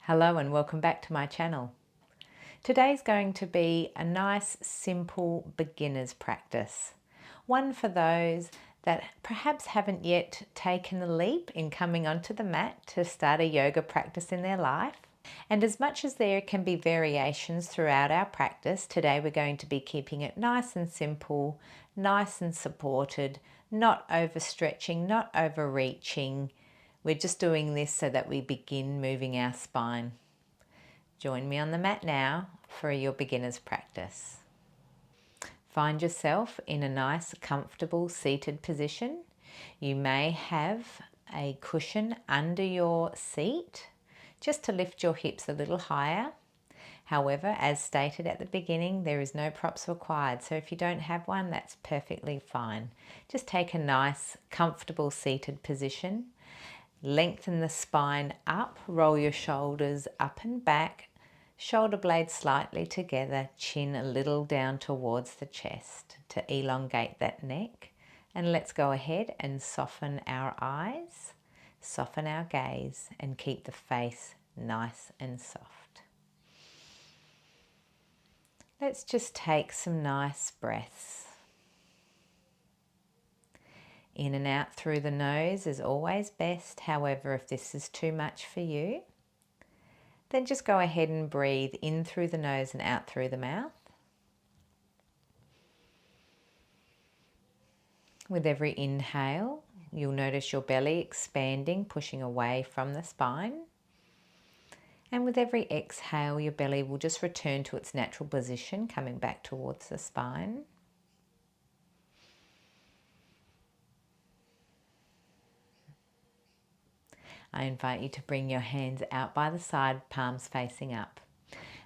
Hello and welcome back to my channel. Today's going to be a nice, simple beginner's practice. One for those that perhaps haven't yet taken the leap in coming onto the mat to start a yoga practice in their life. And as much as there can be variations throughout our practice, today we're going to be keeping it nice and simple, nice and supported, not overstretching, not overreaching. We're just doing this so that we begin moving our spine. Join me on the mat now for your beginner's practice. Find yourself in a nice, comfortable seated position. You may have a cushion under your seat just to lift your hips a little higher. However, as stated at the beginning, there is no props required. So if you don't have one, that's perfectly fine. Just take a nice, comfortable seated position. Lengthen the spine up, roll your shoulders up and back, shoulder blades slightly together, chin a little down towards the chest to elongate that neck. And let's go ahead and soften our eyes, soften our gaze, and keep the face nice and soft. Let's just take some nice breaths. In and out through the nose is always best. However, if this is too much for you, then just go ahead and breathe in through the nose and out through the mouth. With every inhale, you'll notice your belly expanding, pushing away from the spine. And with every exhale, your belly will just return to its natural position, coming back towards the spine. I invite you to bring your hands out by the side, palms facing up.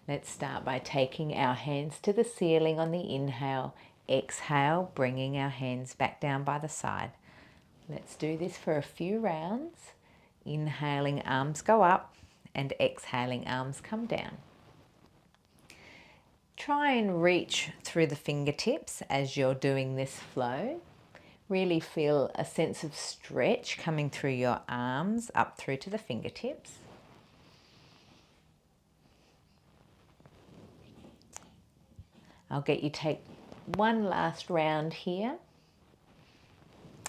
Let's start by taking our hands to the ceiling on the inhale. Exhale, bringing our hands back down by the side. Let's do this for a few rounds. Inhaling, arms go up, and exhaling, arms come down. Try and reach through the fingertips as you're doing this flow. Really feel a sense of stretch coming through your arms up through to the fingertips. I'll get you take one last round here.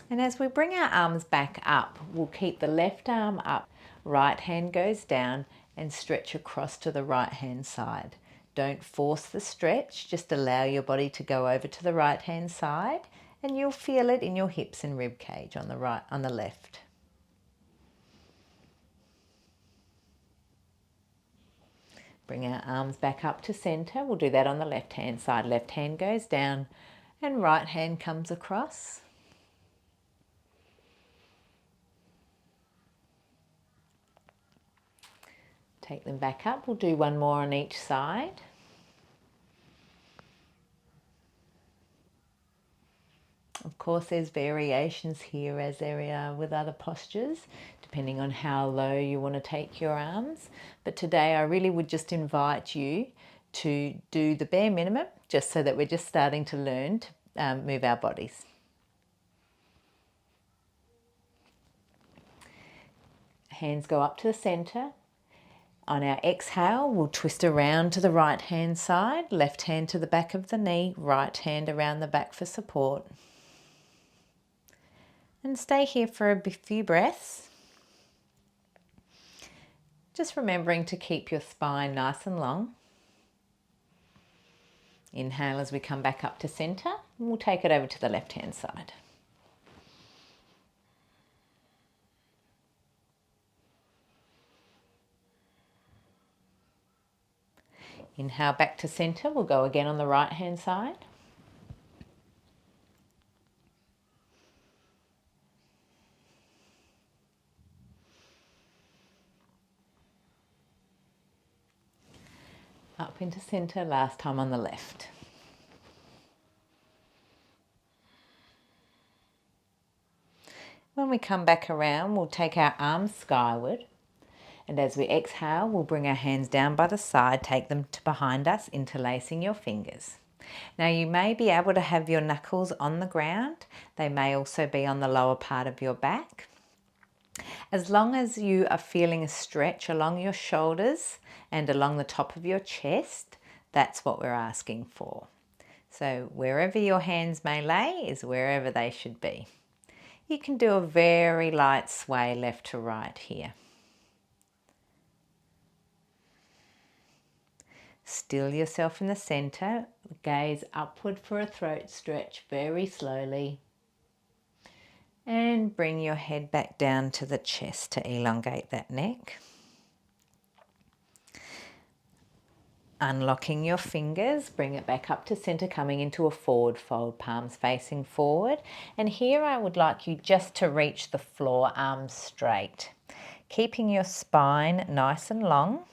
And as we bring our arms back up, we'll keep the left arm up, right hand goes down and stretch across to the right hand side. Don't force the stretch, just allow your body to go over to the right hand side. And you'll feel it in your hips and rib cage on the left. Bring our arms back up to center. We'll do that on the left hand side. Left hand goes down and right hand comes across. Take them back up. We'll do one more on each side. Of course, there's variations here as there are with other postures, depending on how low you want to take your arms. But today I really would just invite you to do the bare minimum, just so that we're just starting to learn to move our bodies. Hands go up to the center. On our exhale, we'll twist around to the right hand side, left hand to the back of the knee, right hand around the back for support. And stay here for a few breaths. Just remembering to keep your spine nice and long. Inhale as we come back up to center. And we'll take it over to the left hand side. Inhale back to center. We'll go again on the right hand side. Up into center, last time on the left. When we come back around, we'll take our arms skyward. And as we exhale, we'll bring our hands down by the side, take them to behind us, interlacing your fingers. Now you may be able to have your knuckles on the ground. They may also be on the lower part of your back. As long as you are feeling a stretch along your shoulders and along the top of your chest, that's what we're asking for. So wherever your hands may lay is wherever they should be. You can do a very light sway left to right here. Still yourself in the center, gaze upward for a throat stretch very slowly. And bring your head back down to the chest to elongate that neck. Unlocking your fingers, bring it back up to center, coming into a forward fold, palms facing forward. And here I would like you just to reach the floor, arms straight. Keeping your spine nice and long.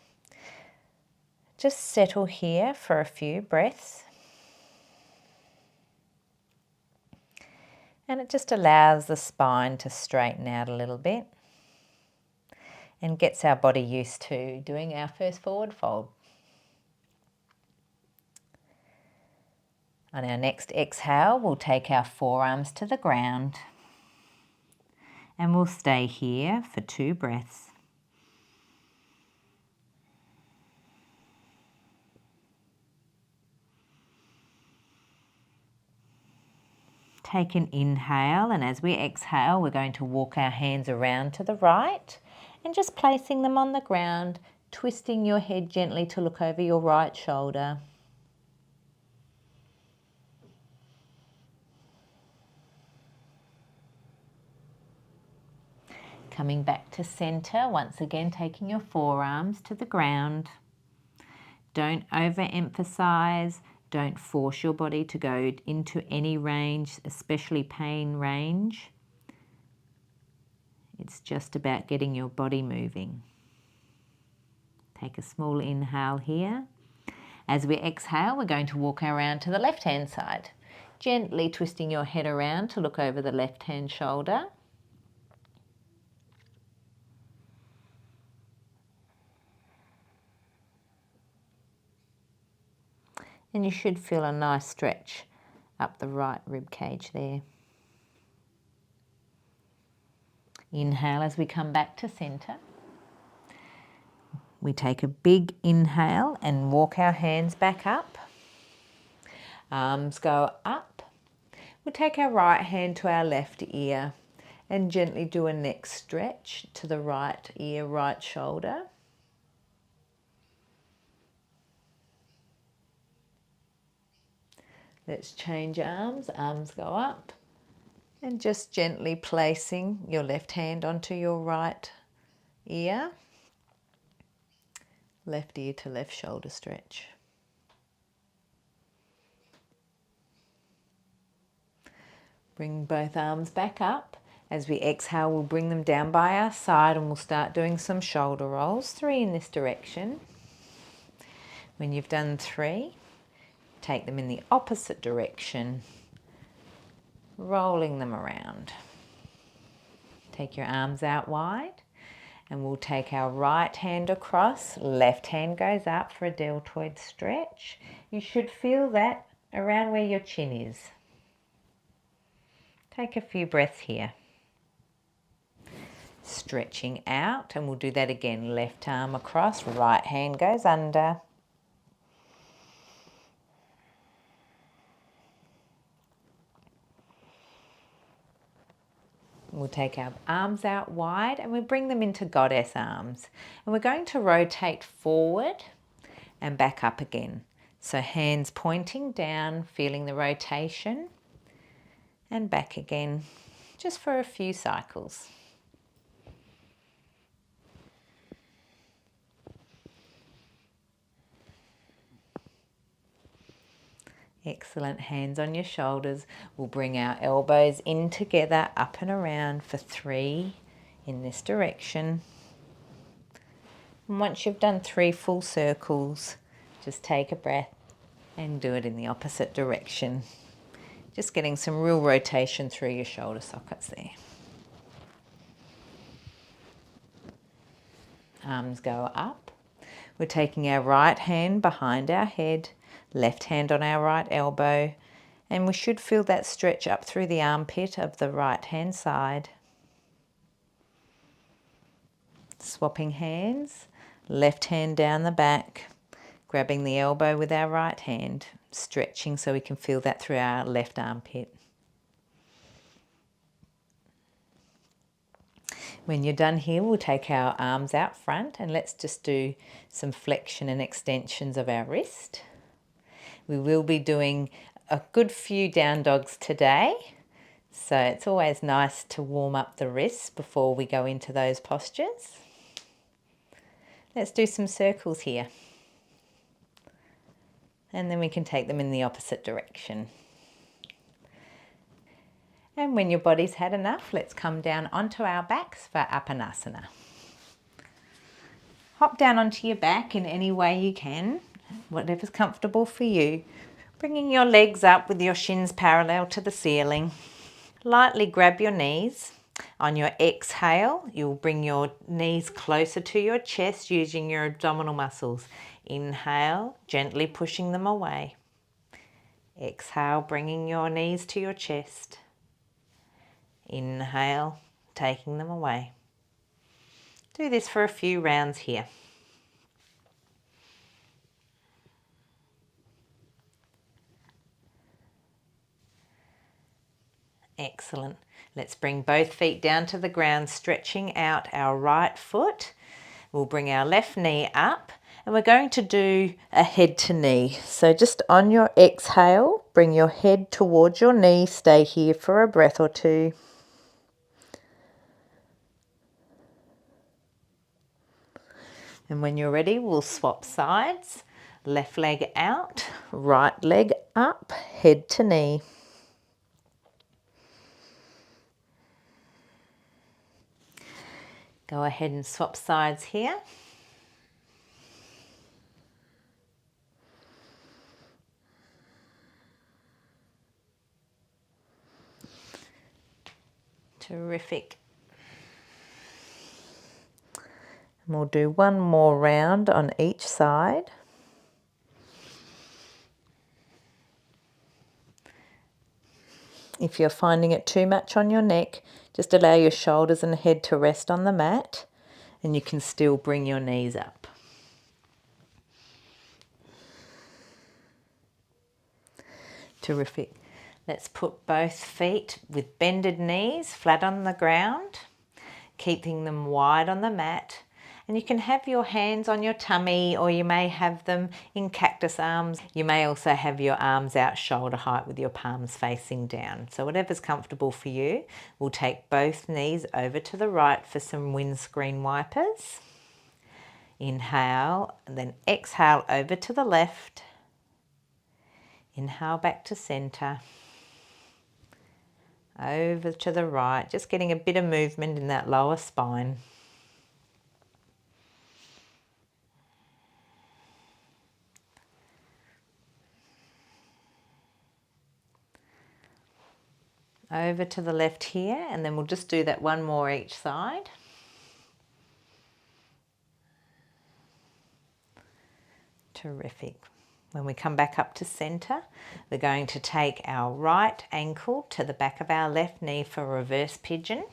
Just settle here for a few breaths. And it just allows the spine to straighten out a little bit and gets our body used to doing our first forward fold. On our next exhale, we'll take our forearms to the ground and we'll stay here for 2 breaths. Take an inhale, and as we exhale, we're going to walk our hands around to the right and just placing them on the ground, twisting your head gently to look over your right shoulder. Coming back to center, once again taking your forearms to the ground. Don't overemphasize, don't force your body to go into any range, especially pain range. It's just about getting your body moving. Take a small inhale here. As we exhale, we're going to walk around to the left-hand side, gently twisting your head around to look over the left-hand shoulder. And you should feel a nice stretch up the right rib cage there. Inhale as we come back to center. We take a big inhale and walk our hands back up. Arms go up. We'll take our right hand to our left ear and gently do a neck stretch to the right ear, right shoulder. Let's change arms. Arms go up. And just gently placing your left hand onto your right ear. Left ear to left shoulder stretch. Bring both arms back up. As we exhale, we'll bring them down by our side and we'll start doing some shoulder rolls. 3 in this direction. When you've done 3, take them in the opposite direction, rolling them around. Take your arms out wide and we'll take our right hand across, left hand goes up for a deltoid stretch. You should feel that around where your chin is. Take a few breaths here. Stretching out, and we'll do that again. Left arm across, right hand goes under. We'll take our arms out wide and we bring them into goddess arms. And we're going to rotate forward and back up again. So hands pointing down, feeling the rotation, and back again, just for a few cycles. Excellent. Hands on your shoulders. We'll bring our elbows in together, up and around for 3 in this direction. And once you've done 3 full circles, just take a breath and do it in the opposite direction. Just getting some real rotation through your shoulder sockets there. Arms go up. We're taking our right hand behind our head, left hand on our right elbow, and we should feel that stretch up through the armpit of the right hand side. Swapping hands, left hand down the back, grabbing the elbow with our right hand, stretching so we can feel that through our left armpit. When you're done here, we'll take our arms out front and let's just do some flexion and extensions of our wrist. We will be doing a good few down dogs today, so it's always nice to warm up the wrists before we go into those postures. Let's do some circles here. And then we can take them in the opposite direction. And when your body's had enough, let's come down onto our backs for Apanasana. Hop down onto your back in any way you can, whatever's comfortable for you. Bringing your legs up with your shins parallel to the ceiling. Lightly grab your knees. On your exhale, you'll bring your knees closer to your chest using your abdominal muscles. Inhale, gently pushing them away. Exhale, bringing your knees to your chest. Inhale, taking them away. Do this for a few rounds here. Excellent. Let's bring both feet down to the ground, stretching out our right foot. We'll bring our left knee up and we're going to do a head to knee. So just on your exhale, bring your head towards your knee. Stay here for a breath or two. And when you're ready, we'll swap sides. Left leg out, right leg up, head to knee. Go ahead and swap sides here. Terrific. And we'll do one more round on each side. If you're finding it too much on your neck, just allow your shoulders and head to rest on the mat and you can still bring your knees up. Terrific. Let's put both feet with bended knees flat on the ground, keeping them wide on the mat. And you can have your hands on your tummy or you may have them in cactus arms. You may also have your arms out shoulder height with your palms facing down. So whatever's comfortable for you. We'll take both knees over to the right for some windscreen wipers. Inhale and then exhale over to the left. Inhale back to center. Over to the right, just getting a bit of movement in that lower spine. Over to the left here, and then we'll just do that one more each side. Terrific. When we come back up to center, we're going to take our right ankle to the back of our left knee for reverse pigeon.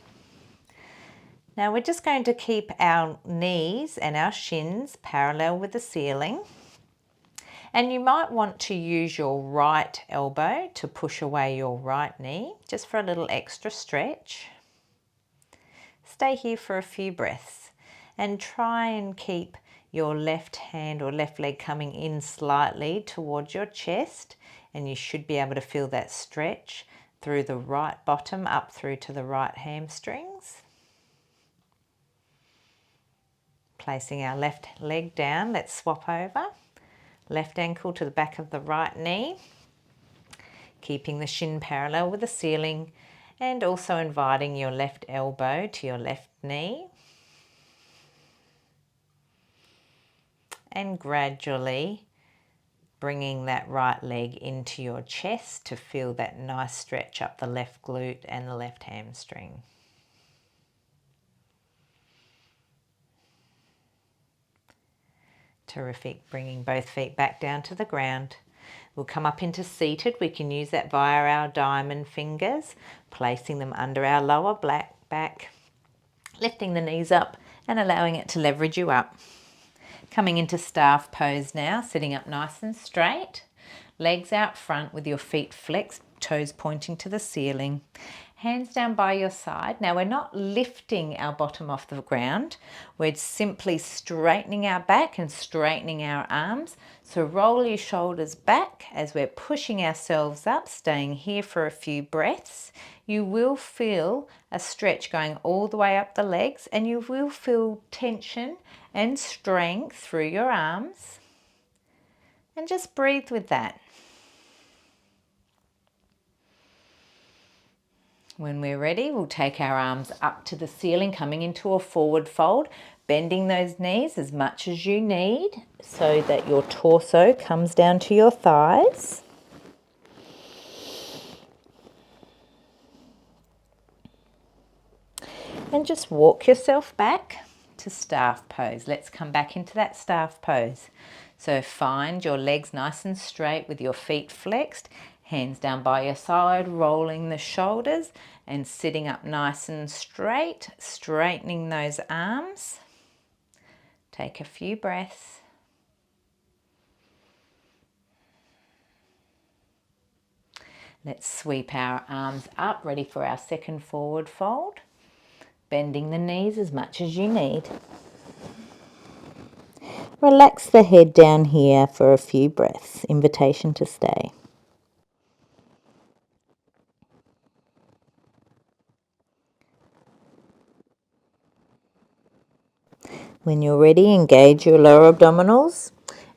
Now we're just going to keep our knees and our shins parallel with the ceiling. And you might want to use your right elbow to push away your right knee, just for a little extra stretch. Stay here for a few breaths and try and keep your left hand or left leg coming in slightly towards your chest, and you should be able to feel that stretch through the right bottom up through to the right hamstrings. Placing our left leg down, let's swap over. Left ankle to the back of the right knee, keeping the shin parallel with the ceiling and also inviting your left elbow to your left knee. And gradually bringing that right leg into your chest to feel that nice stretch up the left glute and the left hamstring. Terrific. Bringing both feet back down to the ground. We'll come up into seated. We can use that via our diamond fingers, placing them under our lower back, lifting the knees up and allowing it to leverage you up. Coming into staff pose now, sitting up nice and straight, legs out front with your feet flexed, toes pointing to the ceiling, hands down by your side. Now we're not lifting our bottom off the ground, we're simply straightening our back and straightening our arms. So roll your shoulders back as we're pushing ourselves up, staying here for a few breaths. You will feel a stretch going all the way up the legs, and you will feel tension and strength through your arms. And just breathe with that. When we're ready, we'll take our arms up to the ceiling, coming into a forward fold, bending those knees as much as you need so that your torso comes down to your thighs. And just walk yourself back to staff pose. Let's come back into that staff pose. So find your legs nice and straight with your feet flexed, hands down by your side, rolling the shoulders and sitting up nice and straight, straightening those arms. Take a few breaths. Let's sweep our arms up, ready for our second forward fold. Bending the knees as much as you need. Relax the head down here for a few breaths. Invitation to stay. When you're ready, engage your lower abdominals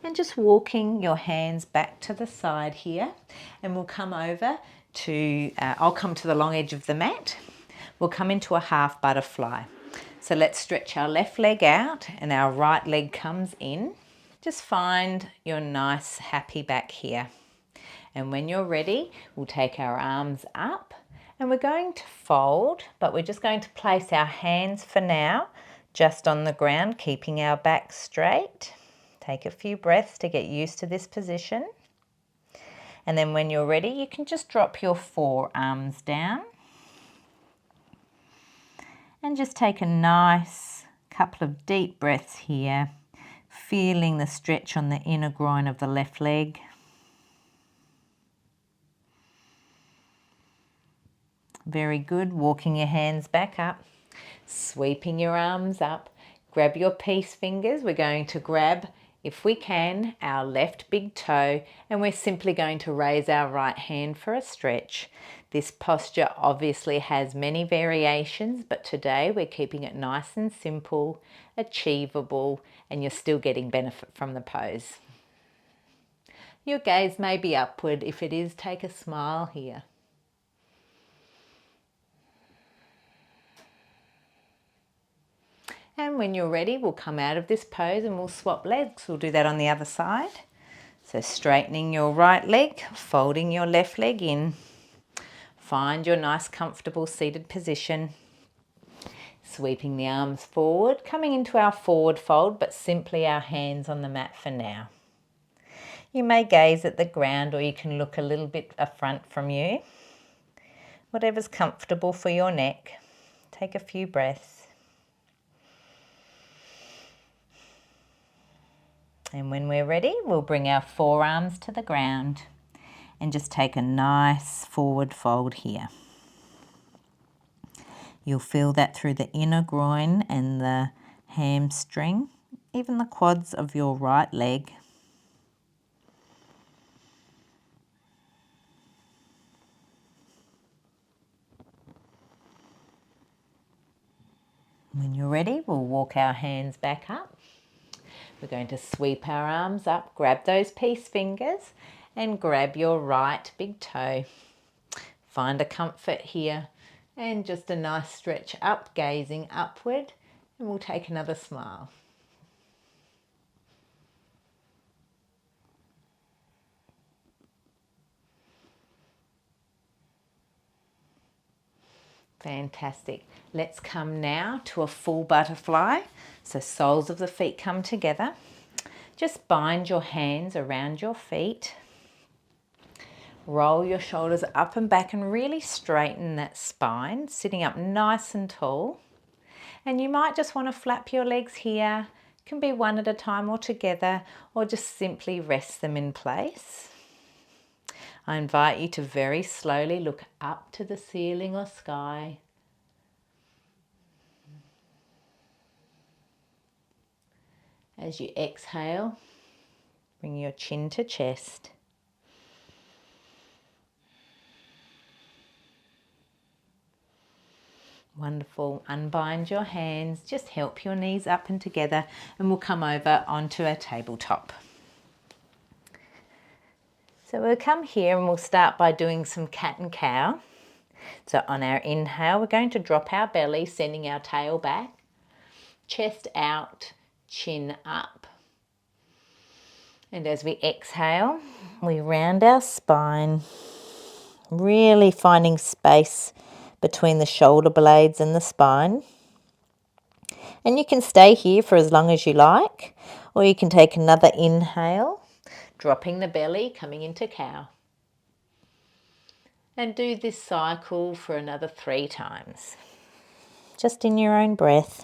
and just walking your hands back to the side here, and we'll come over to, I'll come to the long edge of the mat. We'll come into a half butterfly. So let's stretch our left leg out and our right leg comes in. Just find your nice happy back here. And when you're ready, we'll take our arms up and we're going to fold, but we're just going to place our hands for now just on the ground, keeping our back straight. Take a few breaths to get used to this position. And then when you're ready, you can just drop your forearms down. And just take a nice couple of deep breaths here, feeling the stretch on the inner groin of the left leg. Very good. Walking your hands back up, sweeping your arms up. Grab your peace fingers. We're going to grab, if we can, our left big toe, and we're simply going to raise our right hand for a stretch. This posture obviously has many variations, but today we're keeping it nice and simple, achievable, and you're still getting benefit from the pose. Your gaze may be upward. If it is, take a smile here. And when you're ready, we'll come out of this pose and we'll swap legs. We'll do that on the other side. So straightening your right leg, folding your left leg in. Find your nice comfortable seated position. Sweeping the arms forward, coming into our forward fold, but simply our hands on the mat for now. You may gaze at the ground or you can look a little bit front from you. Whatever's comfortable for your neck. Take a few breaths. And when we're ready, we'll bring our forearms to the ground and just take a nice forward fold here. You'll feel that through the inner groin and the hamstring, even the quads of your right leg. When you're ready, we'll walk our hands back up. We're going to sweep our arms up, grab those peace fingers and grab your right big toe. Find a comfort here and just a nice stretch up, gazing upward, and we'll take another smile. Fantastic. Let's come now to a full butterfly. So soles of the feet come together. Just bind your hands around your feet. Roll your shoulders up and back and really straighten that spine, sitting up nice and tall. And you might just want to flap your legs here. It can be one at a time or together, or just simply rest them in place. I invite you to very slowly look up to the ceiling or sky. As you exhale, bring your chin to chest. Wonderful. Unbind your hands, just help your knees up and together, and we'll come over onto our tabletop. So we'll come here and we'll start by doing some cat and cow. So on our inhale, we're going to drop our belly, sending our tail back, chest out, chin up. And as we exhale, we round our spine, really finding space between the shoulder blades and the spine. And you can stay here for as long as you like, or you can take another inhale, dropping the belly, coming into cow. And do this cycle for another 3 times, just in your own breath.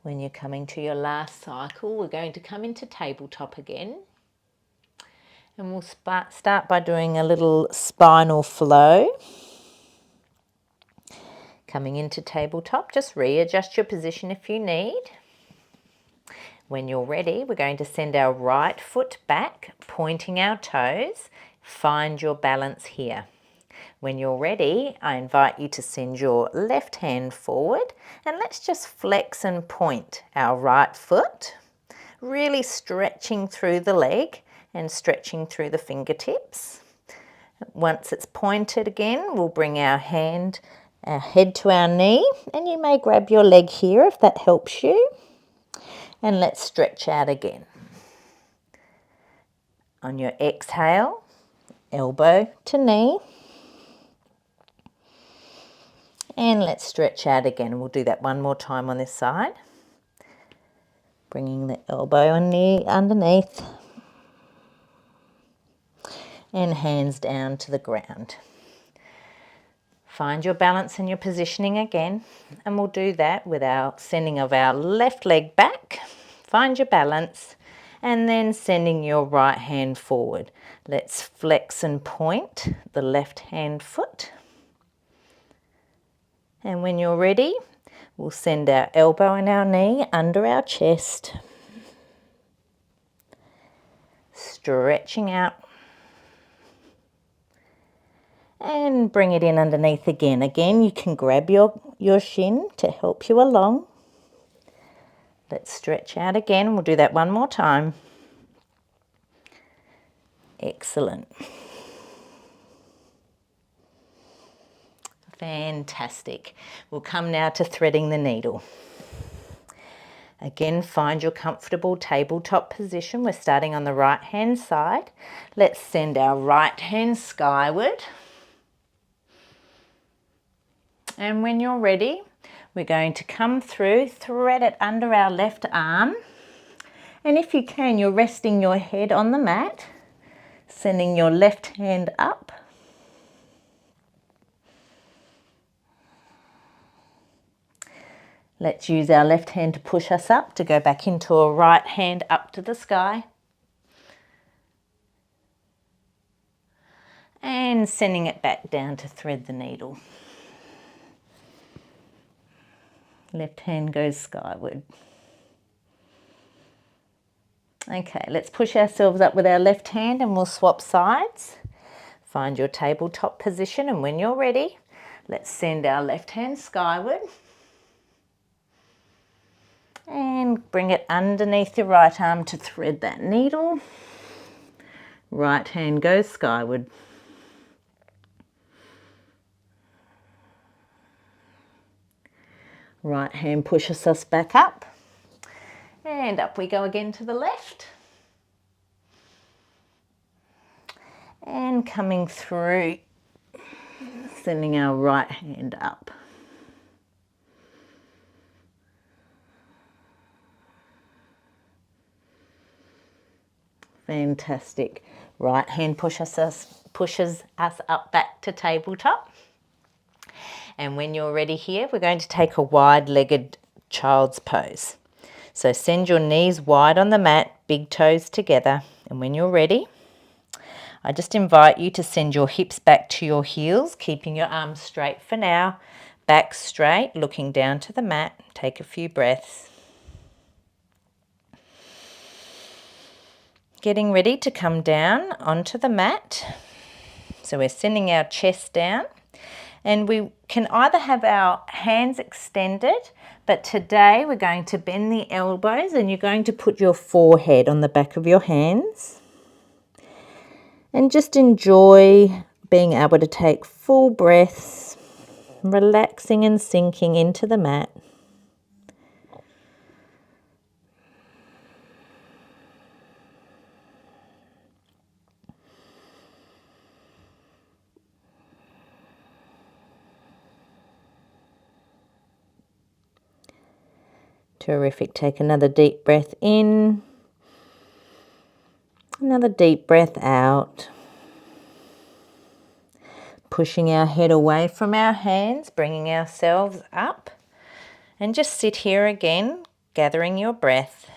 When you're coming to your last cycle, we're going to come into tabletop again. And we'll start by doing a little spinal flow. Coming into tabletop, just readjust your position if you need. When you're ready, we're going to send our right foot back, pointing our toes. Find your balance here. When you're ready, I invite you to send your left hand forward, and let's just flex and point our right foot, really stretching through the leg and stretching through the fingertips. Once it's pointed again, we'll bring our head to our knee, and you may grab your leg here if that helps you. And let's stretch out again. On your exhale, elbow to knee. And let's stretch out again. We'll do that one more time on this side. Bringing the elbow and knee underneath. And hands down to the ground. Find your balance and your positioning again. And we'll do that with our sending of our left leg back. Find your balance. And then sending your right hand forward. Let's flex and point the left hand foot. And when you're ready, we'll send our elbow and our knee under our chest. Stretching out. And bring it in underneath again. Again, you can grab your shin to help you along. Let's stretch out again. We'll do that one more time. Excellent. Fantastic. We'll come now to threading the needle. Again, find your comfortable tabletop position. We're starting on the right hand side. Let's send our right hand skyward. And when you're ready, we're going to come through, thread it under our left arm. And if you can, you're resting your head on the mat, sending your left hand up. Let's use our left hand to push us up, to go back into a right hand up to the sky. And sending it back down to thread the needle. Left hand goes skyward. Okay, let's push ourselves up with our left hand and we'll swap sides. Find your tabletop position, and when you're ready, let's send our left hand skyward. And bring it underneath your right arm to thread that needle. Right hand goes skyward. Right hand pushes us back up. And up we go again to the left. And coming through sending our right hand up. Fantastic. Right hand pushes us up back to tabletop. And when you're ready here, we're going to take a wide-legged child's pose. So send your knees wide on the mat, big toes together. And when you're ready, I just invite you to send your hips back to your heels, keeping your arms straight for now. Back straight, looking down to the mat. Take a few breaths. Getting ready to come down onto the mat. So we're sending our chest down. And we can either have our hands extended, but today we're going to bend the elbows and you're going to put your forehead on the back of your hands. And just enjoy being able to take full breaths, relaxing and sinking into the mat. Terrific. Take another deep breath in. Another deep breath out. Pushing our head away from our hands, bringing ourselves up. And just sit here again, gathering your breath.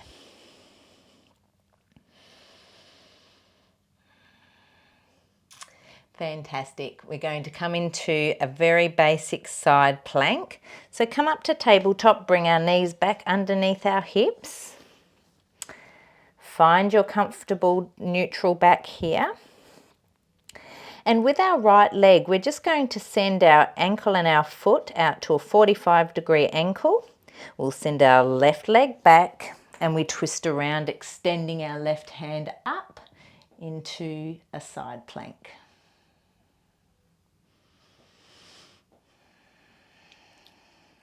Fantastic. We're going to come into a very basic side plank. So come up to tabletop, bring our knees back underneath our hips. Find your comfortable neutral back here. And with our right leg, we're just going to send our ankle and our foot out to a 45-degree ankle. We'll send our left leg back and we twist around, extending our left hand up into a side plank.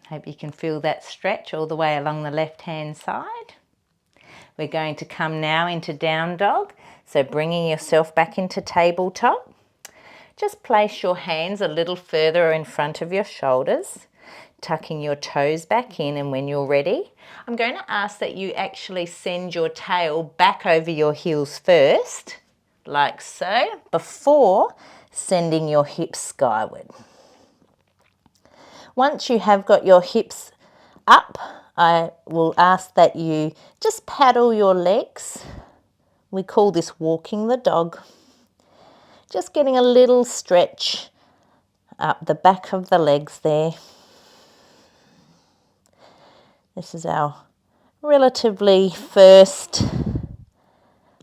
Hope you can feel that stretch all the way along the left-hand side. We're going to come now into down dog. So bringing yourself back into tabletop. Just place your hands a little further in front of your shoulders, tucking your toes back in, and when you're ready, I'm going to ask that you actually send your tail back over your heels first, like so, before sending your hips skyward. Once you have got your hips up, I will ask that you just paddle your legs. We call this walking the dog. Just getting a little stretch up the back of the legs there. This is our relatively first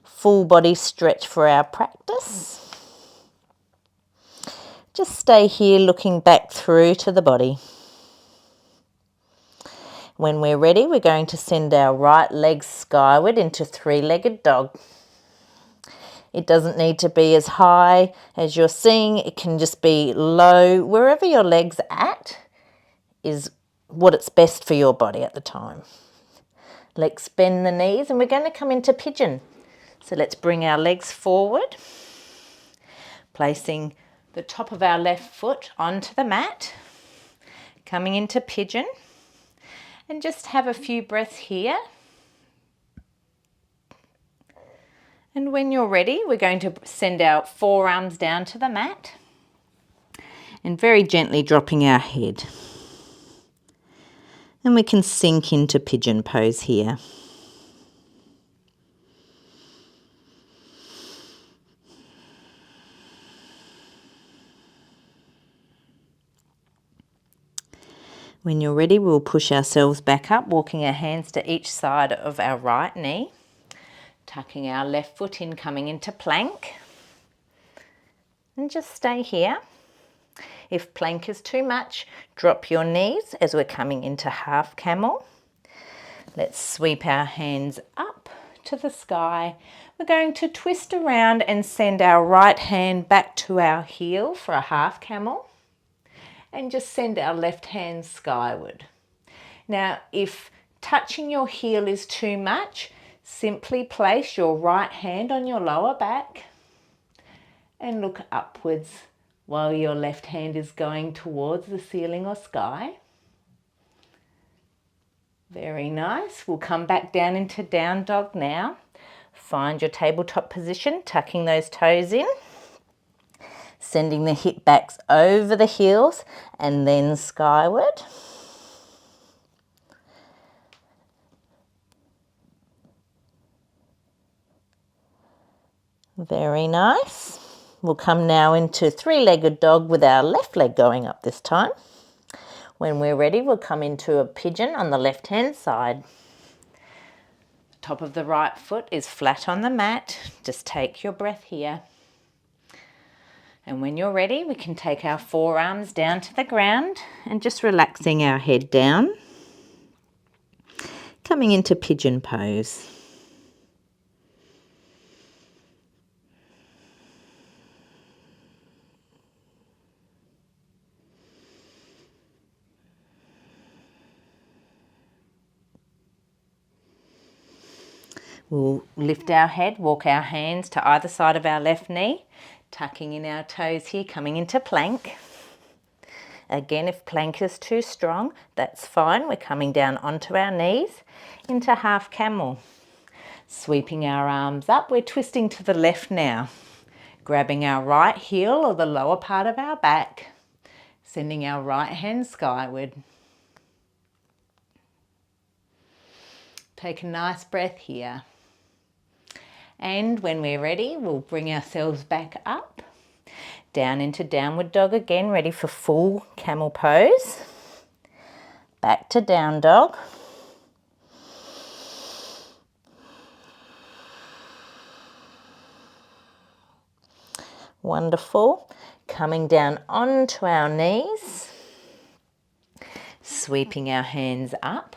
full body stretch for our practice. Just stay here looking back through to the body. When we're ready, we're going to send our right leg skyward into three-legged dog. It doesn't need to be as high as you're seeing. It can just be low. Wherever your leg's at is what it's best for your body at the time. Let's bend the knees and we're going to come into pigeon. So let's bring our legs forward, placing the top of our left foot onto the mat, coming into pigeon, and just have a few breaths here. And when you're ready, we're going to send our forearms down to the mat and very gently dropping our head. And we can sink into pigeon pose here. When you're ready, we'll push ourselves back up, walking our hands to each side of our right knee, tucking our left foot in, coming into plank. And just stay here. If plank is too much, drop your knees as we're coming into half camel. Let's sweep our hands up to the sky. We're going to twist around and send our right hand back to our heel for a half camel. And just send our left hand skyward. Now, if touching your heel is too much, simply place your right hand on your lower back and look upwards while your left hand is going towards the ceiling or sky. Very nice. We'll come back down into down dog now. Find your tabletop position, tucking those toes in, sending the hip backs over the heels and then skyward. Very nice. We'll come now into three-legged dog with our left leg going up this time. When we're ready, we'll come into a pigeon on the left-hand side. Top of the right foot is flat on the mat. Just take your breath here. And when you're ready, we can take our forearms down to the ground and just relaxing our head down. Coming into pigeon pose. We'll lift our head, walk our hands to either side of our left knee, tucking in our toes here, coming into plank. Again, if plank is too strong, that's fine. We're coming down onto our knees into half camel. Sweeping our arms up, we're twisting to the left now. Grabbing our right heel or the lower part of our back, sending our right hand skyward. Take a nice breath here. And when we're ready, we'll bring ourselves back up, down into downward dog again, ready for full camel pose. Back to down dog. Wonderful. Coming down onto our knees, sweeping our hands up.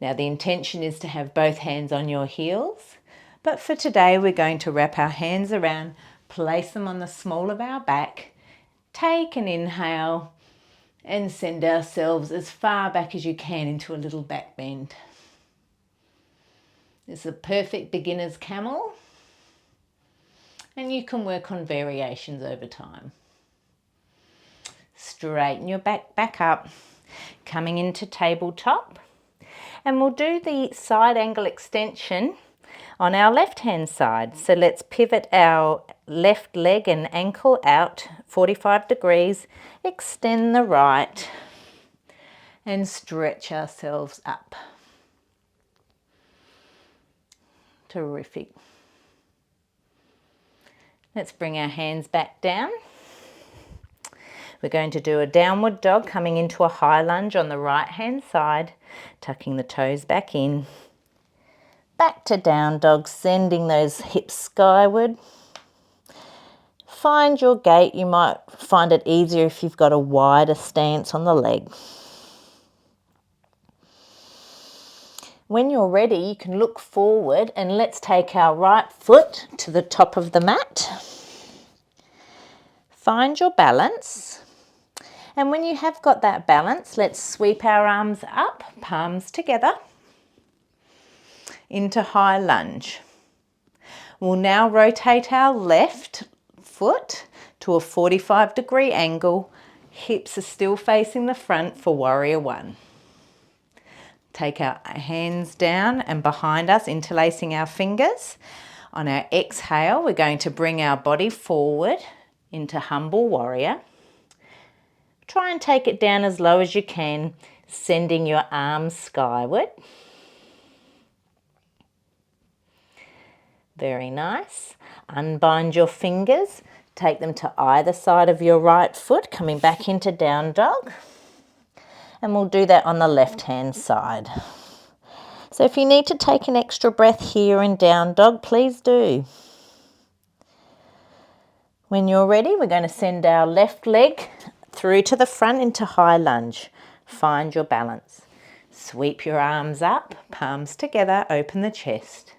Now the intention is to have both hands on your heels, but for today we're going to wrap our hands around, place them on the small of our back, take an inhale and send ourselves as far back as you can into a little back bend. This is a perfect beginner's camel, and you can work on variations over time. Straighten your back up, coming into tabletop, and we'll do the side angle extension on our left hand side. So let's pivot our left leg and ankle out 45 degrees, extend the right and stretch ourselves up. Terrific. Let's bring our hands back down. We're going to do a downward dog, coming into a high lunge on the right hand side, tucking the toes back in. Back to down dog, sending those hips skyward. Find your gait. You might find it easier if you've got a wider stance on the leg. When you're ready, you can look forward and let's take our right foot to the top of the mat. Find your balance. And when you have got that balance, let's sweep our arms up, palms together, into high lunge. We'll now rotate our left foot to a 45-degree angle. Hips are still facing the front for warrior one. Take our hands down and behind us, interlacing our fingers. On our exhale, we're going to bring our body forward into humble warrior. Try and take it down as low as you can, sending your arms skyward. Very nice. Unbind your fingers, take them to either side of your right foot, coming back into down dog. And we'll do that on the left hand side. So if you need to take an extra breath here in down dog, please do. When you're ready, we're going to send our left leg through to the front into high lunge. Find your balance. Sweep your arms up, palms together, open the chest.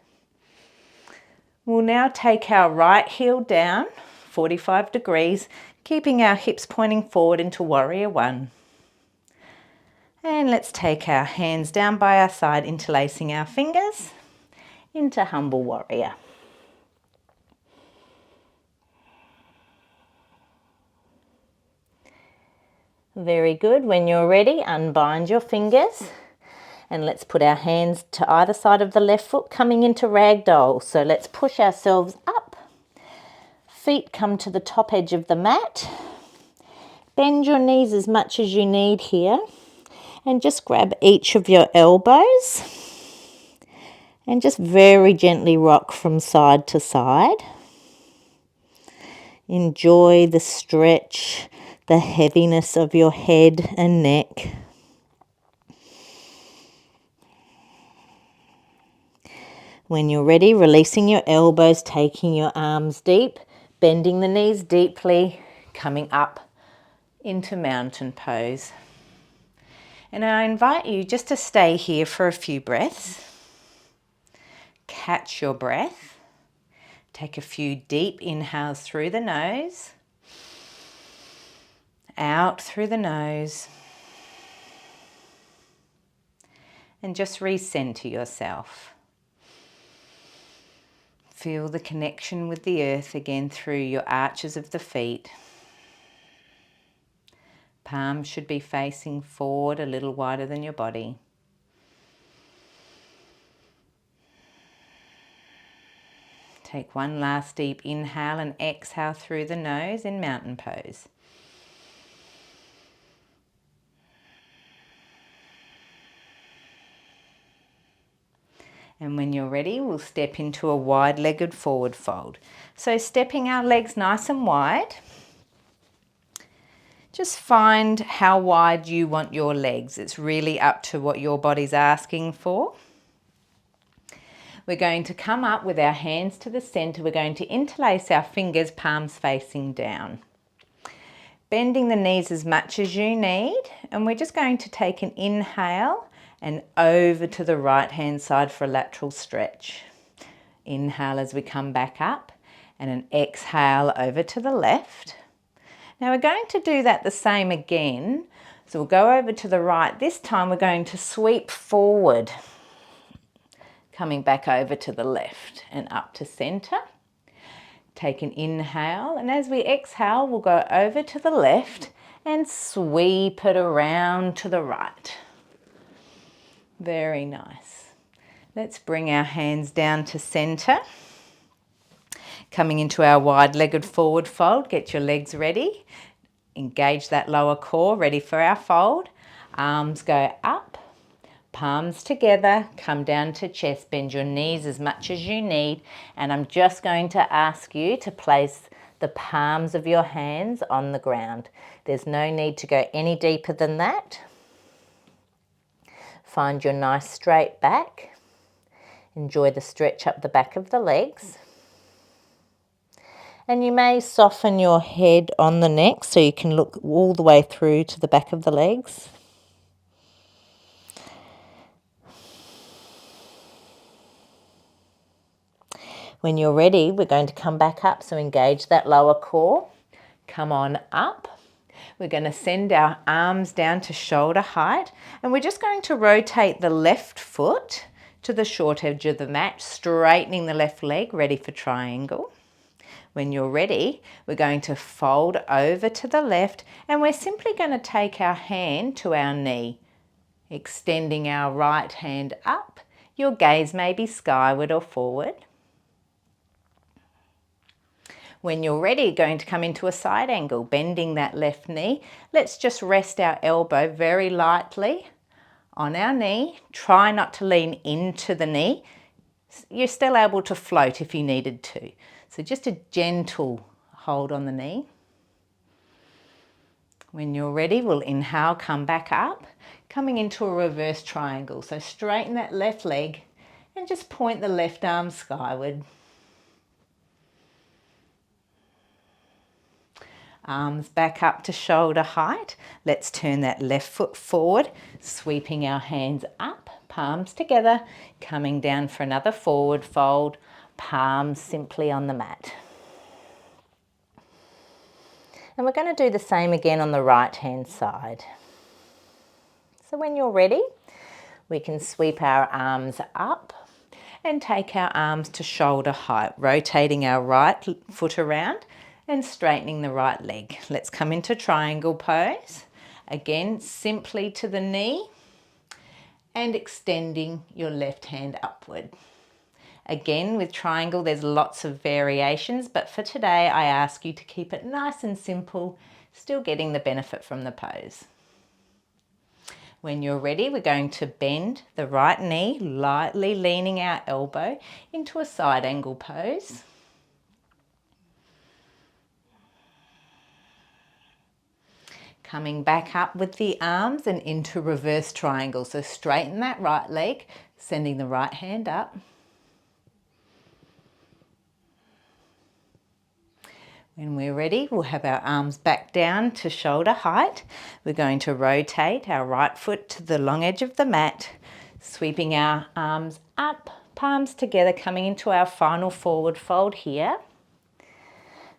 We'll now take our right heel down, 45 degrees, keeping our hips pointing forward into warrior one. And let's take our hands down by our side, interlacing our fingers into humble warrior. Very good. When you're ready, unbind your fingers and let's put our hands to either side of the left foot, coming into ragdoll. So let's push ourselves up. Feet come to the top edge of the mat. Bend your knees as much as you need here and just grab each of your elbows and just very gently rock from side to side. Enjoy the stretch, the heaviness of your head and neck. When you're ready, releasing your elbows, taking your arms deep, bending the knees deeply, coming up into mountain pose. And I invite you just to stay here for a few breaths. Catch your breath. Take a few deep inhales through the nose, out through the nose, and just recenter yourself. Feel the connection with the earth again through your arches of the feet. Palms should be facing forward a little wider than your body. Take one last deep inhale and exhale through the nose in mountain pose. And when you're ready, we'll step into a wide-legged forward fold. So stepping our legs nice and wide. Just find how wide you want your legs. It's really up to what your body's asking for. We're going to come up with our hands to the center. We're going to interlace our fingers, palms facing down. Bending the knees as much as you need. And we're just going to take an inhale and over to the right hand side for a lateral stretch. Inhale as we come back up and an exhale over to the left. Now we're going to do that the same again. So we'll go over to the right. This time we're going to sweep forward, coming back over to the left and up to center. Take an inhale, and as we exhale, we'll go over to the left and sweep it around to the right. Very nice. Let's bring our hands down to center. Coming into our wide-legged forward fold, get your legs ready. Engage that lower core, ready for our fold. Arms go up, palms together, come down to chest, bend your knees as much as you need. And I'm just going to ask you to place the palms of your hands on the ground. There's no need to go any deeper than that. Find your nice straight back. Enjoy the stretch up the back of the legs. And you may soften your head on the neck so you can look all the way through to the back of the legs. When you're ready, we're going to come back up, so engage that lower core. Come on up. We're going to send our arms down to shoulder height, and we're just going to rotate the left foot to the short edge of the mat, straightening the left leg, ready for triangle. When you're ready, we're going to fold over to the left, and we're simply going to take our hand to our knee, extending our right hand up. Your gaze may be skyward or forward. When you're ready, going to come into a side angle, bending that left knee. Let's just rest our elbow very lightly on our knee. Try not to lean into the knee. You're still able to float if you needed to. So just a gentle hold on the knee. When you're ready, we'll inhale, come back up, coming into a reverse triangle. So straighten that left leg and just point the left arm skyward. Arms back up to shoulder height. Let's turn that left foot forward, sweeping our hands up, palms together, coming down for another forward fold, palms simply on the mat. And we're going to do the same again on the right hand side. So when you're ready, we can sweep our arms up and take our arms to shoulder height, rotating our right foot around and straightening the right leg. Let's come into triangle pose. Again, simply to the knee and extending your left hand upward. Again, with triangle, there's lots of variations, but for today, I ask you to keep it nice and simple, still getting the benefit from the pose. When you're ready, we're going to bend the right knee, lightly leaning our elbow into a side angle pose. Coming back up with the arms and into reverse triangle. So straighten that right leg, sending the right hand up. When we're ready, we'll have our arms back down to shoulder height. We're going to rotate our right foot to the long edge of the mat, sweeping our arms up, palms together, coming into our final forward fold here.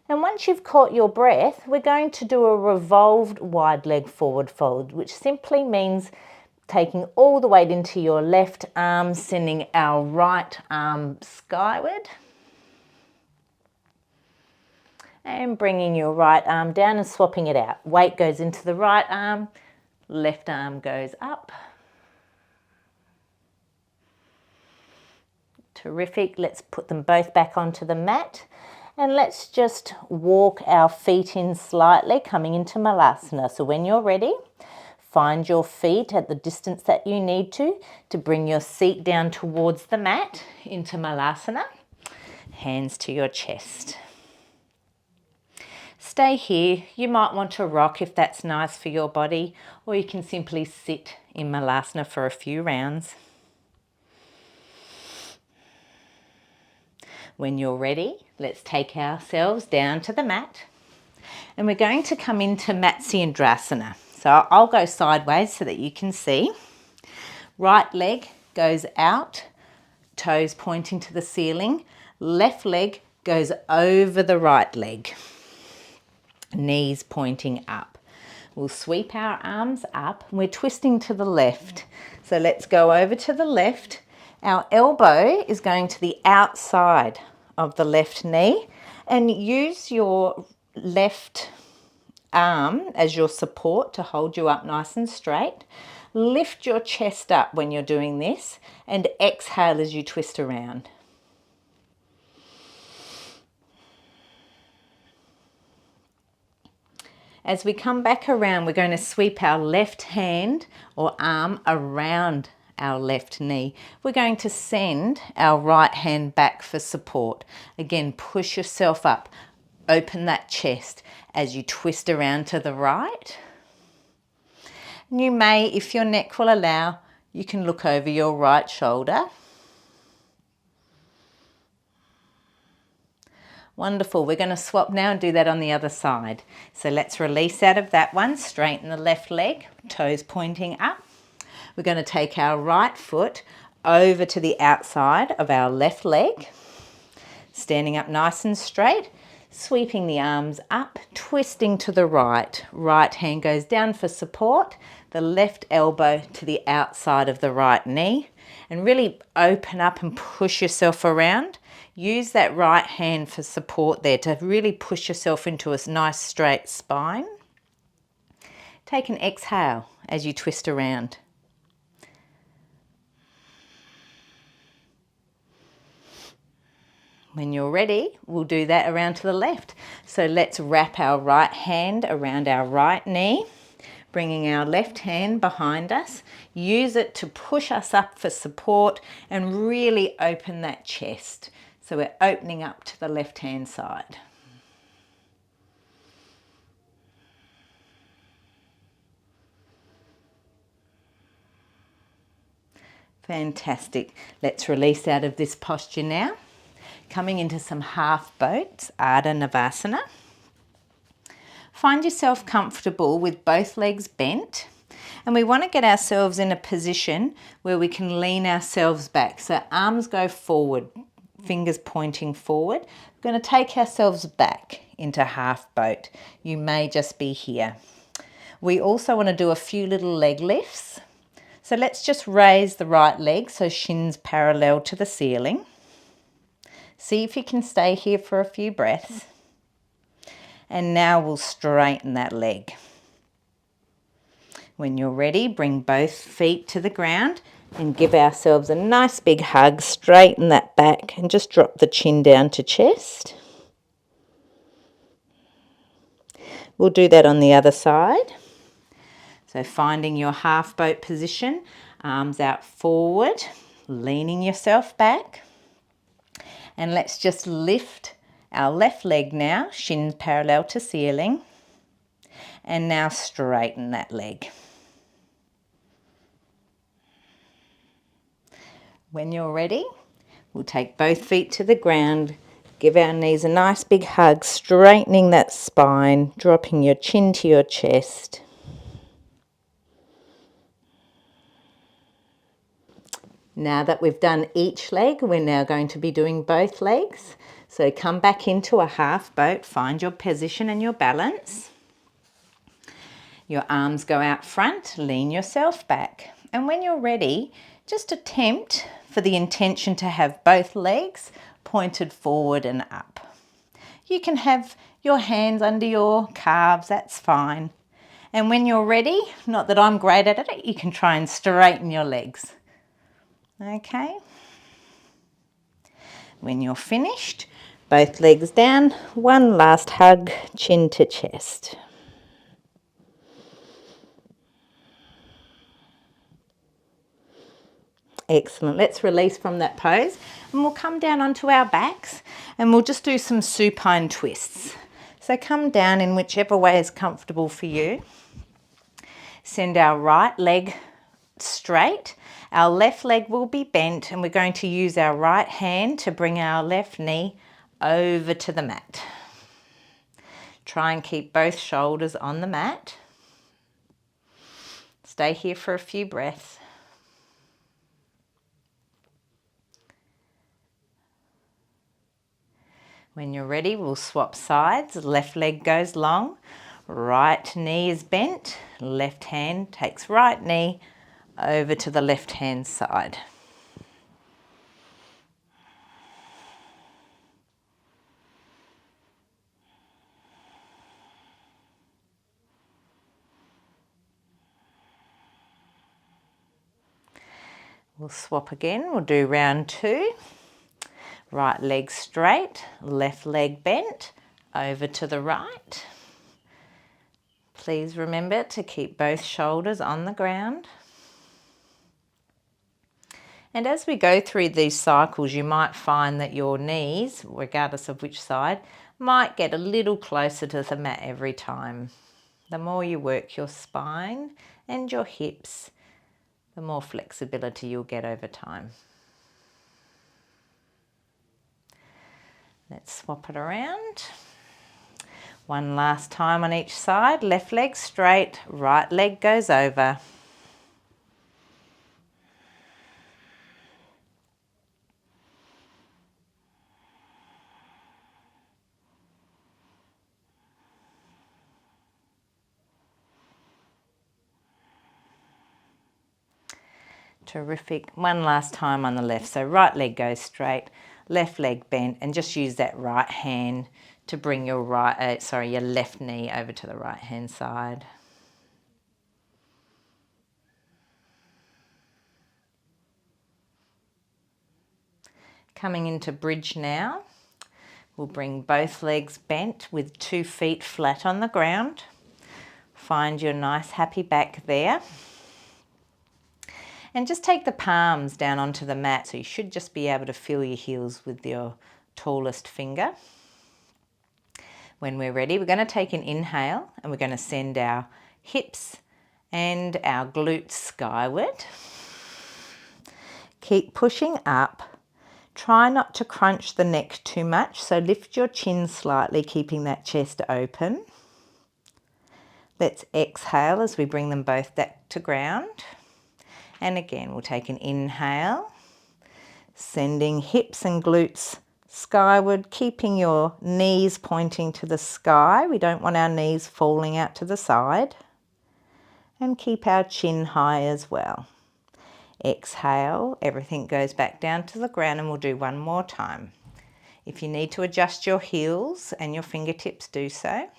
And once you've caught your breath, we're going to do a revolved wide leg forward fold, which simply means taking all the weight into your left arm, sending our right arm skyward. And bringing your right arm down and swapping it out. Weight goes into the right arm, left arm goes up. Terrific. Let's put them both back onto the mat. And let's just walk our feet in slightly, coming into Malasana. So when you're ready, find your feet at the distance that you need to bring your seat down towards the mat into Malasana. Hands to your chest. Stay here. You might want to rock if that's nice for your body, or you can simply sit in Malasana for a few rounds. When you're ready, let's take ourselves down to the mat and we're going to come into Matsyendrasana. So I'll go sideways so that you can see. Right leg goes out, toes pointing to the ceiling. Left leg goes over the right leg, knees pointing up. We'll sweep our arms up. We're twisting to the left. So let's go over to the left. Our elbow is going to the outside of the left knee, and use your left arm as your support to hold you up nice and straight. Lift your chest up when you're doing this and exhale as you twist around. As we come back around, we're going to sweep our left hand or arm around our left knee. We're going to send our right hand back for support. Again, push yourself up, open that chest as you twist around to the right. And you may, if your neck will allow, you can look over your right shoulder. Wonderful. We're going to swap now and do that on the other side. So let's release out of that one, straighten the left leg, toes pointing up. We're going to take our right foot over to the outside of our left leg, standing up nice and straight, sweeping the arms up, twisting to the right. Right hand goes down for support, the left elbow to the outside of the right knee, and really open up and push yourself around. Use that right hand for support there to really push yourself into a nice straight spine. Take an exhale as you twist around. When you're ready, we'll do that around to the left. So let's wrap our right hand around our right knee, bringing our left hand behind us. Use it to push us up for support and really open that chest. So we're opening up to the left-hand side. Fantastic. Let's release out of this posture now. Coming into some half boats, Ardha Navasana. Find yourself comfortable with both legs bent, and we want to get ourselves in a position where we can lean ourselves back. So arms go forward, fingers pointing forward. We're going to take ourselves back into half boat. You may just be here. We also want to do a few little leg lifts. So let's just raise the right leg so shins parallel to the ceiling. See if you can stay here for a few breaths. And now we'll straighten that leg. When you're ready, bring both feet to the ground and give ourselves a nice big hug. Straighten that back and just drop the chin down to chest. We'll do that on the other side. So finding your half boat position, arms out forward, leaning yourself back. And let's just lift our left leg now, shins parallel to ceiling. And now straighten that leg. When you're ready, we'll take both feet to the ground, give our knees a nice big hug, straightening that spine, dropping your chin to your chest. Now that we've done each leg, we're now going to be doing both legs. So come back into a half boat, find your position and your balance. Your arms go out front, lean yourself back. And when you're ready, just attempt for the intention to have both legs pointed forward and up. You can have your hands under your calves, that's fine. And when you're ready, not that I'm great at it, you can try and straighten your legs. Okay. When you're finished, both legs down, one last hug, chin to chest. Excellent. Let's release from that pose and we'll come down onto our backs and we'll just do some supine twists. So come down in whichever way is comfortable for you. Send our right leg straight. Our left leg will be bent and we're going to use our right hand to bring our left knee over to the mat. Try and keep both shoulders on the mat. Stay here for a few breaths. When you're ready, we'll swap sides. Left leg goes long, right knee is bent, left hand takes right knee over to the left hand side. We'll swap again, we'll do round two. Right leg straight, left leg bent, over to the right. Please remember to keep both shoulders on the ground. And as we go through these cycles, you might find that your knees, regardless of which side, might get a little closer to the mat every time. The more you work your spine and your hips, the more flexibility you'll get over time. Let's swap it around. One last time on each side. Left leg straight, right leg goes over. Terrific. One last time on the left. So right leg goes straight, left leg bent, and just use that right hand to bring your your left knee over to the right hand side. Coming into bridge now. We'll bring both legs bent with 2 feet flat on the ground. Find your nice happy back there. And just take the palms down onto the mat, so you should just be able to feel your heels with your tallest finger. When we're ready, we're going to take an inhale and we're going to send our hips and our glutes skyward. Keep pushing up. Try not to crunch the neck too much, so lift your chin slightly, keeping that chest open. Let's exhale as we bring them both back to ground. And again, we'll take an inhale, sending hips and glutes skyward, keeping your knees pointing to the sky. We don't want our knees falling out to the side. And keep our chin high as well. Exhale, everything goes back down to the ground, and we'll do one more time. If you need to adjust your heels and your fingertips, do so.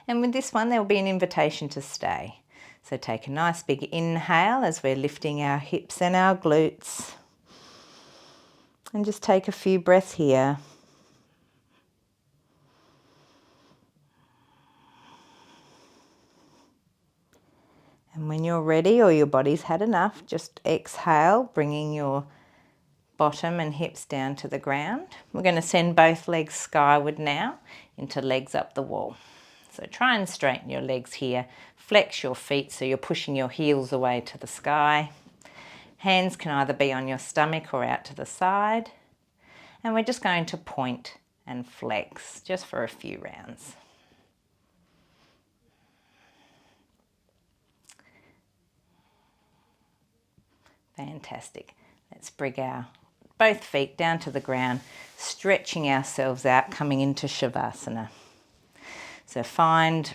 And with this one, there will be an invitation to stay. So take a nice big inhale as we're lifting our hips and our glutes. And just take a few breaths here. And when you're ready or your body's had enough, just exhale, bringing your bottom and hips down to the ground. We're going to send both legs skyward now into legs up the wall. So try and straighten your legs here. Flex your feet so you're pushing your heels away to the sky. Hands can either be on your stomach or out to the side. And we're just going to point and flex just for a few rounds. Fantastic. Let's bring our both feet down to the ground, stretching ourselves out, coming into Shavasana. So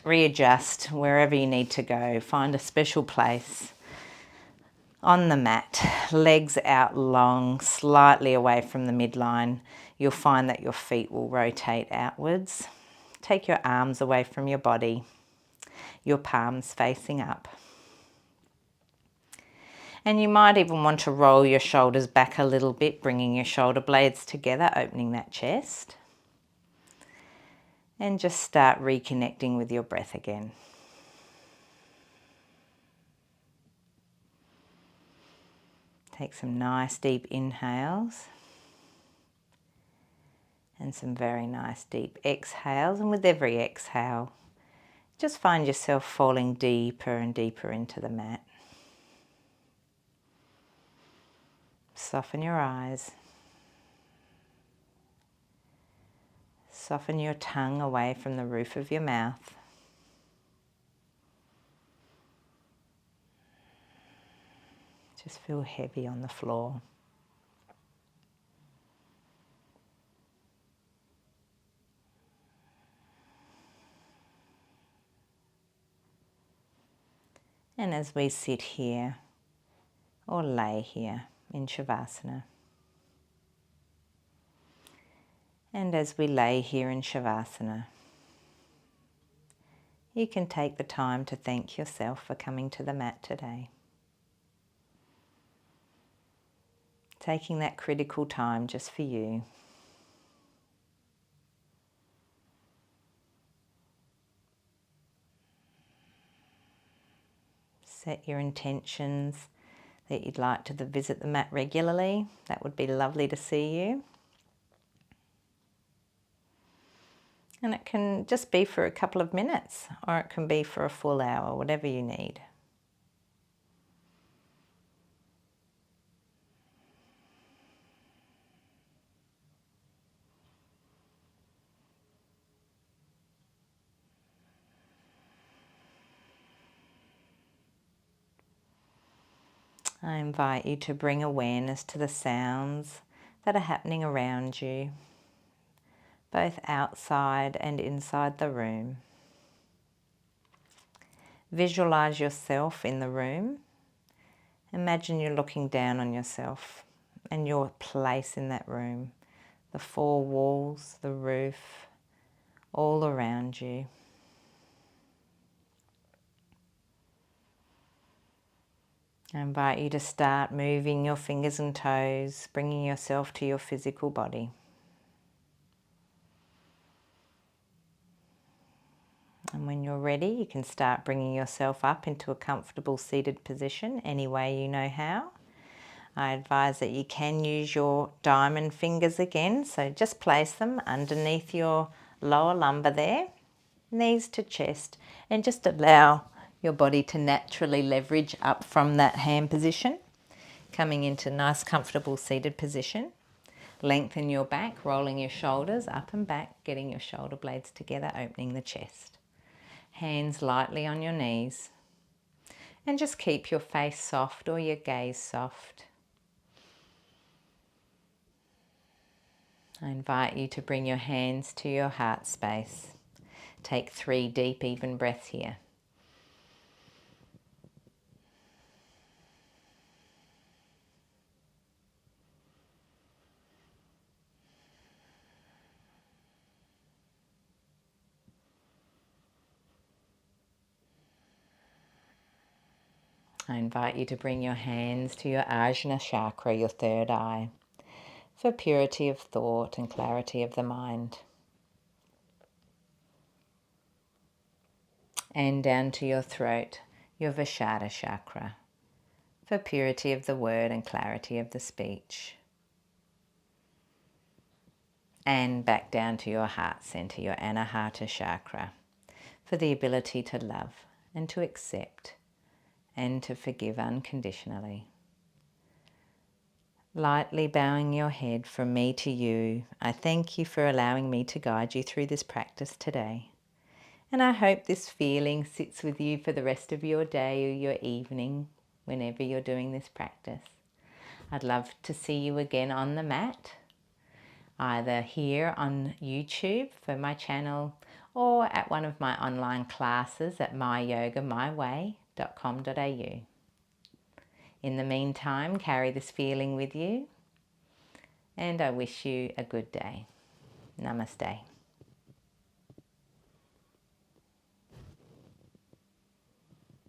readjust wherever you need to go. Find a special place on the mat, legs out long, slightly away from the midline. You'll find that your feet will rotate outwards. Take your arms away from your body, your palms facing up. And you might even want to roll your shoulders back a little bit, bringing your shoulder blades together, opening that chest. And just start reconnecting with your breath again. Take some nice deep inhales and some very nice deep exhales. And with every exhale, just find yourself falling deeper and deeper into the mat. Soften your eyes. Soften your tongue away from the roof of your mouth. Just feel heavy on the floor. And as we sit here or lay here in Shavasana, and as we lay here in Shavasana, you can take the time to thank yourself for coming to the mat today. Taking that critical time just for you. Set your intentions that you'd like to visit the mat regularly. That would be lovely to see you. And it can just be for a couple of minutes, or it can be for a full hour, whatever you need. I invite you to bring awareness to the sounds that are happening around you, both outside and inside the room. Visualize yourself in the room. Imagine you're looking down on yourself and your place in that room, the four walls, the roof, all around you. I invite you to start moving your fingers and toes, bringing yourself to your physical body. And when you're ready, you can start bringing yourself up into a comfortable seated position any way you know how. I advise that you can use your diamond fingers again, so just place them underneath your lower lumbar there, knees to chest, and just allow your body to naturally leverage up from that hand position, coming into nice comfortable seated position. Lengthen your back, rolling your shoulders up and back, getting your shoulder blades together, opening the chest. Hands lightly on your knees, and just keep your face soft or your gaze soft. I invite you to bring your hands to your heart space. Take 3 deep, even breaths here. I invite you to bring your hands to your Ajna chakra, your third eye, for purity of thought and clarity of the mind. And down to your throat, your Vishada chakra, for purity of the word and clarity of the speech. And back down to your heart center, your Anahata chakra, for the ability to love and to accept and to forgive unconditionally. Lightly bowing your head from me to you, I thank you for allowing me to guide you through this practice today. And I hope this feeling sits with you for the rest of your day or your evening, whenever you're doing this practice. I'd love to see you again on the mat, either here on YouTube for my channel or at one of my online classes at myyogamyway.com.au. In the meantime, carry this feeling with you, and I wish you a good day. Namaste.